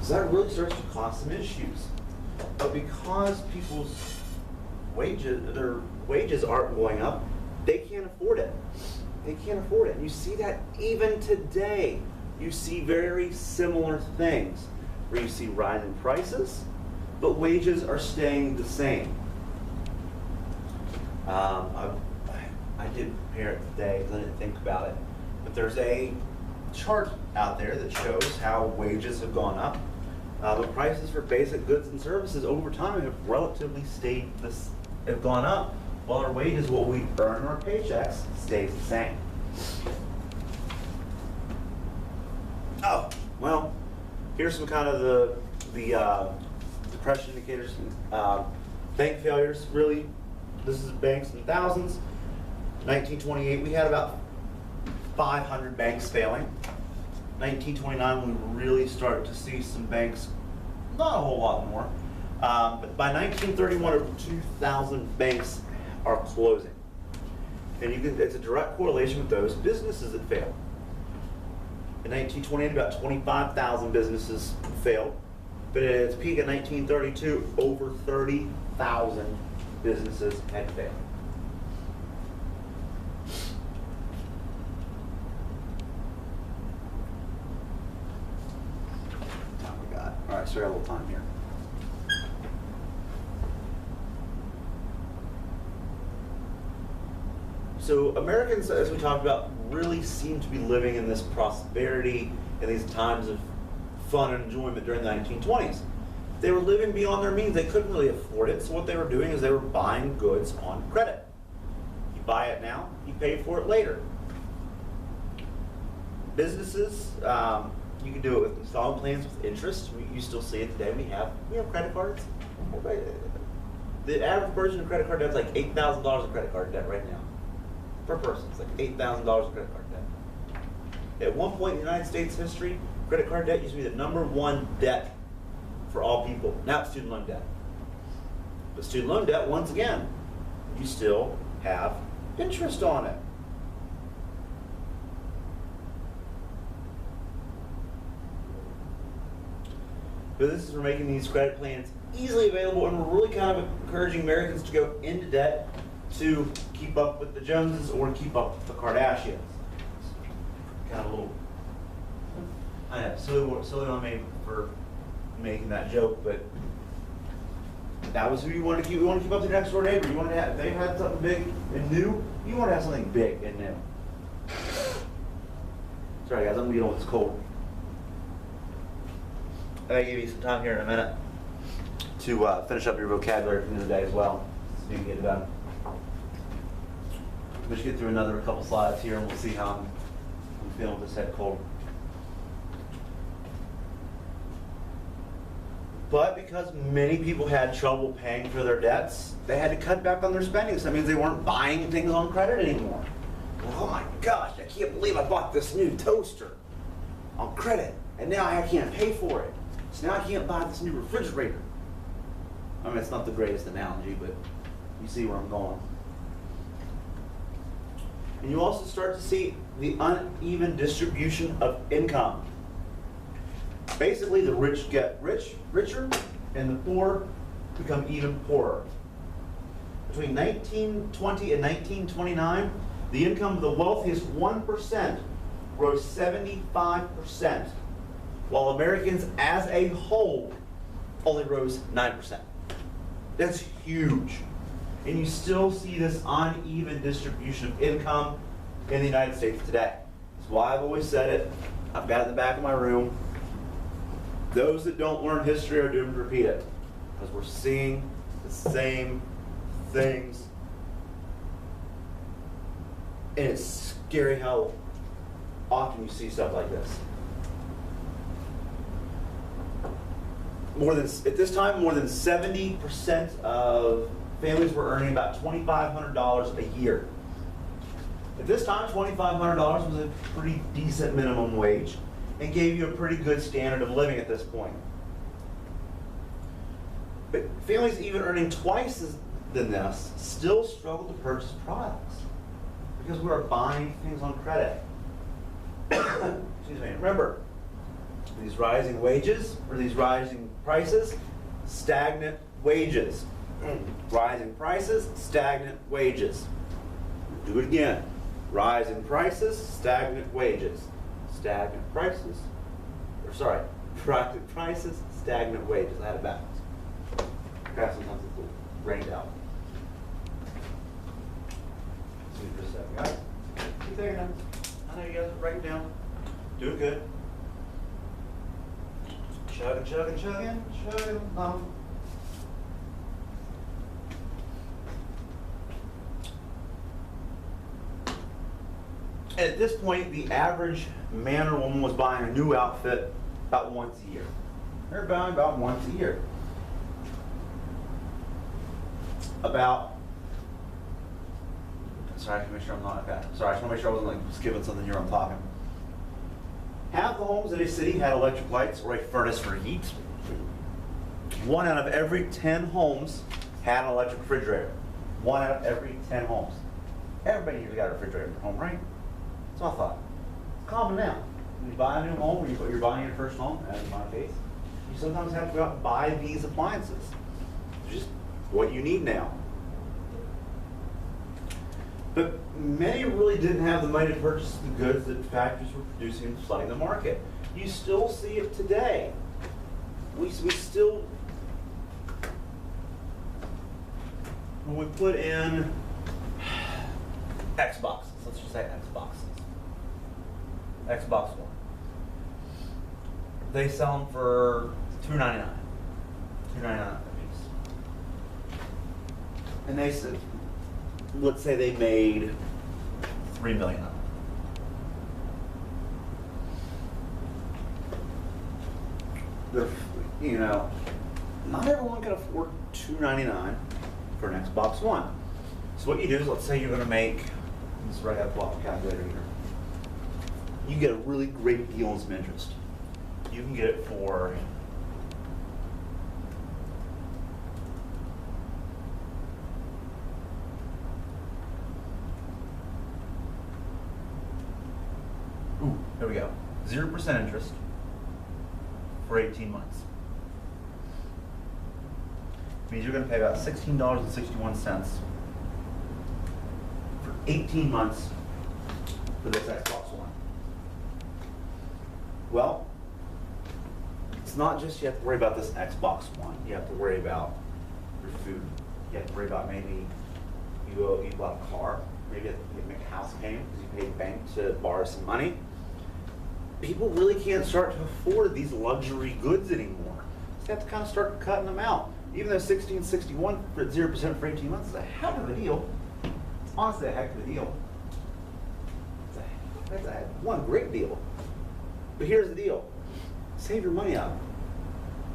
So that really starts to cause some issues. But because people's their wages aren't going up, they can't afford it. They can't afford it. And you see that even today. You see very similar things where you see rising prices, but wages are staying the same. I did prepare it today because I didn't think about it, but there's a chart out there that shows how wages have gone up, but prices for basic goods and services over time have relatively have gone up, while our wages, what we earn in our paychecks, stays the same. Oh, well, here's some kind of the depression indicators. Bank failures, really, this is banks in thousands. 1928, we had about 500 banks failing. 1929, we really started to see some banks, not a whole lot more. But by 1931, over 2,000 banks are closing. And it's a direct correlation with those businesses that fail. In 1928, about 25,000 businesses failed. But at its peak in 1932, over 30,000 businesses had failed. Time we got. All right, so we got a little time here. So Americans, as we talked about, really seem to be living in this prosperity and these times of fun and enjoyment during the 1920s. They were living beyond their means. They couldn't really afford it, so what they were doing is they were buying goods on credit. You buy it now, you pay for it later. Businesses, you can do it with installment plans with interest. You still see it today. We have credit cards. The average person of credit card debt is like $8,000 of credit card debt right now. Per person, it's like $8,000 of credit card debt. At one point in the United States history, credit card debt used to be the #1 debt for all people. Now it's student loan debt. But student loan debt, once again, you still have interest on it. Businesses are making these credit plans easily available, and we're really kind of encouraging Americans to go into debt to keep up with the Joneses or keep up with the Kardashians. Kind of a little, I know, silly on me for making that joke, but that was who you want to keep. You want to keep up to the next door neighbor. You want to have, if they had something big and new, you want to have something big and new. Sorry guys, I'm dealing with this cold. I'm going to give you some time here in a minute to finish up your vocabulary from the other day as well, so you can get it done. We'll just get through another couple slides here and we'll see how I'm feeling with this head cold. But because many people had trouble paying for their debts, they had to cut back on their spending. So that means they weren't buying things on credit anymore. Oh my gosh, I can't believe I bought this new toaster on credit and now I can't pay for it. So now I can't buy this new refrigerator. I mean, it's not the greatest analogy, but you see where I'm going. And you also start to see the uneven distribution of income. Basically, the rich get richer, and the poor become even poorer. Between 1920 and 1929, the income of the wealthiest 1% rose 75%, while Americans as a whole only rose 9%. That's huge. And you still see this uneven distribution of income in the United States today. That's why I've always said it. I've got it in the back of my room. Those that don't learn history are doomed to repeat it, because we're seeing the same things. And it's scary how often you see stuff like this. At this time, more than 70% of families were earning about $2,500 a year. At this time, $2,500 was a pretty decent minimum wage and gave you a pretty good standard of living at this point. But families even earning twice than this still struggle to purchase products because we are buying things on credit. Excuse me. Remember, These rising wages or these rising prices, stagnant wages. Rising prices, stagnant wages. Do it again. Rising prices, stagnant wages. Stagnant prices, or sorry, rising prices, stagnant wages. I had it backwards. Okay, sometimes it's rained out. See for a second, guys. Keep taking notes. I know you guys are writing down. Do it good. Chugging, chugging, chugging, chugging. At this point, the average man or woman was buying a new outfit about once a year. They're buying about once a year. Sorry, I can make sure I'm not, okay. Sorry, I just want to make sure I wasn't like skipping something here I'm talking. Half the homes in a city had electric lights or a furnace for heat. 1 out of every 10 homes had an electric refrigerator. 1 out of every 10 homes. Everybody usually got a refrigerator in their home, right? That's what I thought. It's common now. When you buy a new home, when you're buying your first home, as in my case, you sometimes have to go out and buy these appliances. It's just what you need now. But many really didn't have the money to purchase the goods that factories were producing and flooding the market. You still see it today. We still, when we put in Xboxes, let's just say Xbox One. They sell them for $2.99. $2.99 a piece. And they said, let's say they made $3 million. They're, you know, not everyone can afford $2.99 for an Xbox One. So what you do is, let's say you're going to make, this is where I got to pull out the calculator here. You get a really great deal on some interest. You can get it for there we go. 0% interest for 18 months. Means you're going to pay about $16.61 for 18 months for this Xbox One. Well, it's not just you have to worry about this Xbox One. You have to worry about your food. You have to worry about maybe you bought a car. Maybe you have to make a house payment because you paid the bank to borrow some money. People really can't start to afford these luxury goods anymore. So you have to kind of start cutting them out. Even though $16.61 for 0% for 18 months is a heck of a deal. It's honestly a heck of a deal. That's one great deal. But here's the deal. Save your money up.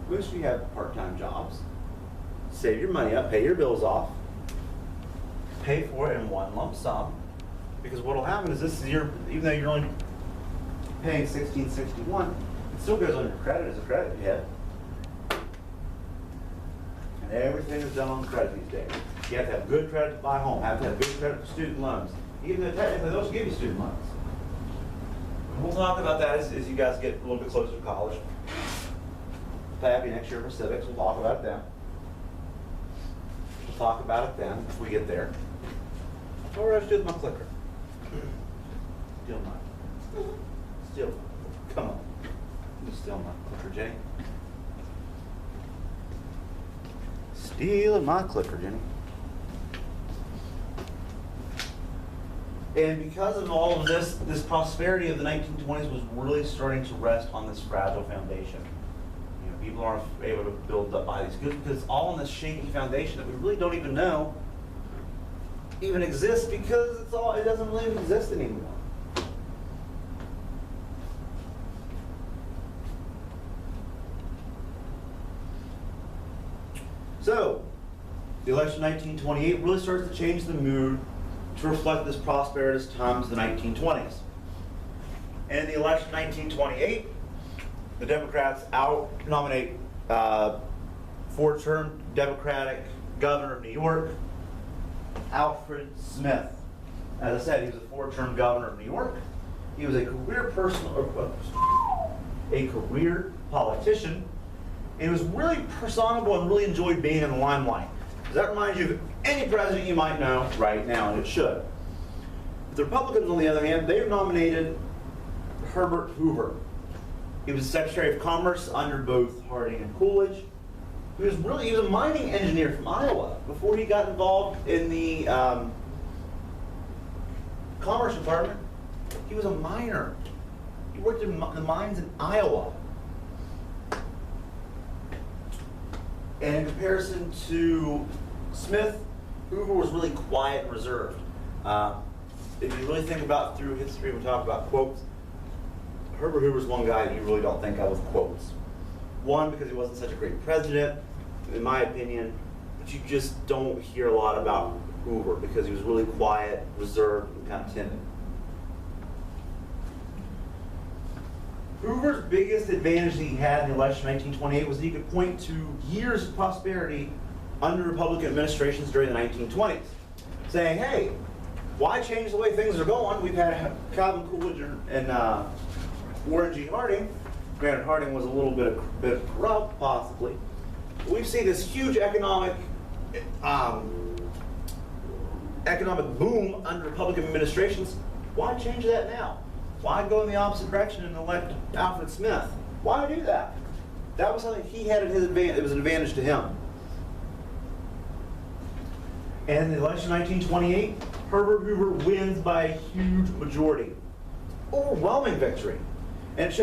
Most of you have part-time jobs. Save your money up, pay your bills off, pay for it in one lump sum. Because what will happen is this is even though you're only paying $16.61, it still goes on your credit as a credit hit. And everything is done on credit these days. You have to have good credit to buy a home, have to have good credit for student loans. Even though technically those give you student loans. And we'll talk about that as you guys get a little bit closer to college. Happy next year for civics, we'll talk about it then. We'll talk about it then if we get there. What do I do with my clicker? Steal mine. Steal. Come on. You steal my clicker, Jenny. Stealing my clicker, Jenny. And because of all of this prosperity of the 1920s was really starting to rest on this fragile foundation. You know, people aren't able to build up by these goods because it's all on this shaky foundation that we really don't even know even exists because it doesn't really even exist anymore. So, the election of 1928 really starts to change the mood to reflect this prosperous times of the 1920s. And in the election of 1928, the Democrats out-nominate four-term Democratic governor of New York, Alfred Smith. As I said, he was a four-term governor of New York. He was a career person. a career politician, and he was really personable and really enjoyed being in the limelight. Does that remind you of any president you might know right now? And it should. The Republicans, on the other hand, they've nominated Herbert Hoover. He was Secretary of Commerce under both Harding and Coolidge. He was a mining engineer from Iowa before he got involved in the Commerce Department. He was a miner. He worked in the mines in Iowa. And in comparison to Smith, Hoover was really quiet and reserved. If you really think about through history, we talk about quotes. Herbert Hoover's one guy you really don't think of with quotes. One, because he wasn't such a great president, in my opinion, but you just don't hear a lot about Hoover because he was really quiet, reserved, and kind of timid. Hoover's biggest advantage that he had in the election of 1928 was that he could point to years of prosperity under Republican administrations during the 1920s, saying, hey, why change the way things are going? We've had Calvin Coolidge and Warren G. Harding. Granted, Harding was a little bit corrupt, possibly. But we've seen this huge economic boom under Republican administrations. Why change that now? Why go in the opposite direction and elect Alfred Smith? Why do that? That was something he had at his advantage. It was an advantage to him. And in the election of 1928, Herbert Hoover wins by a huge majority. Overwhelming victory. And it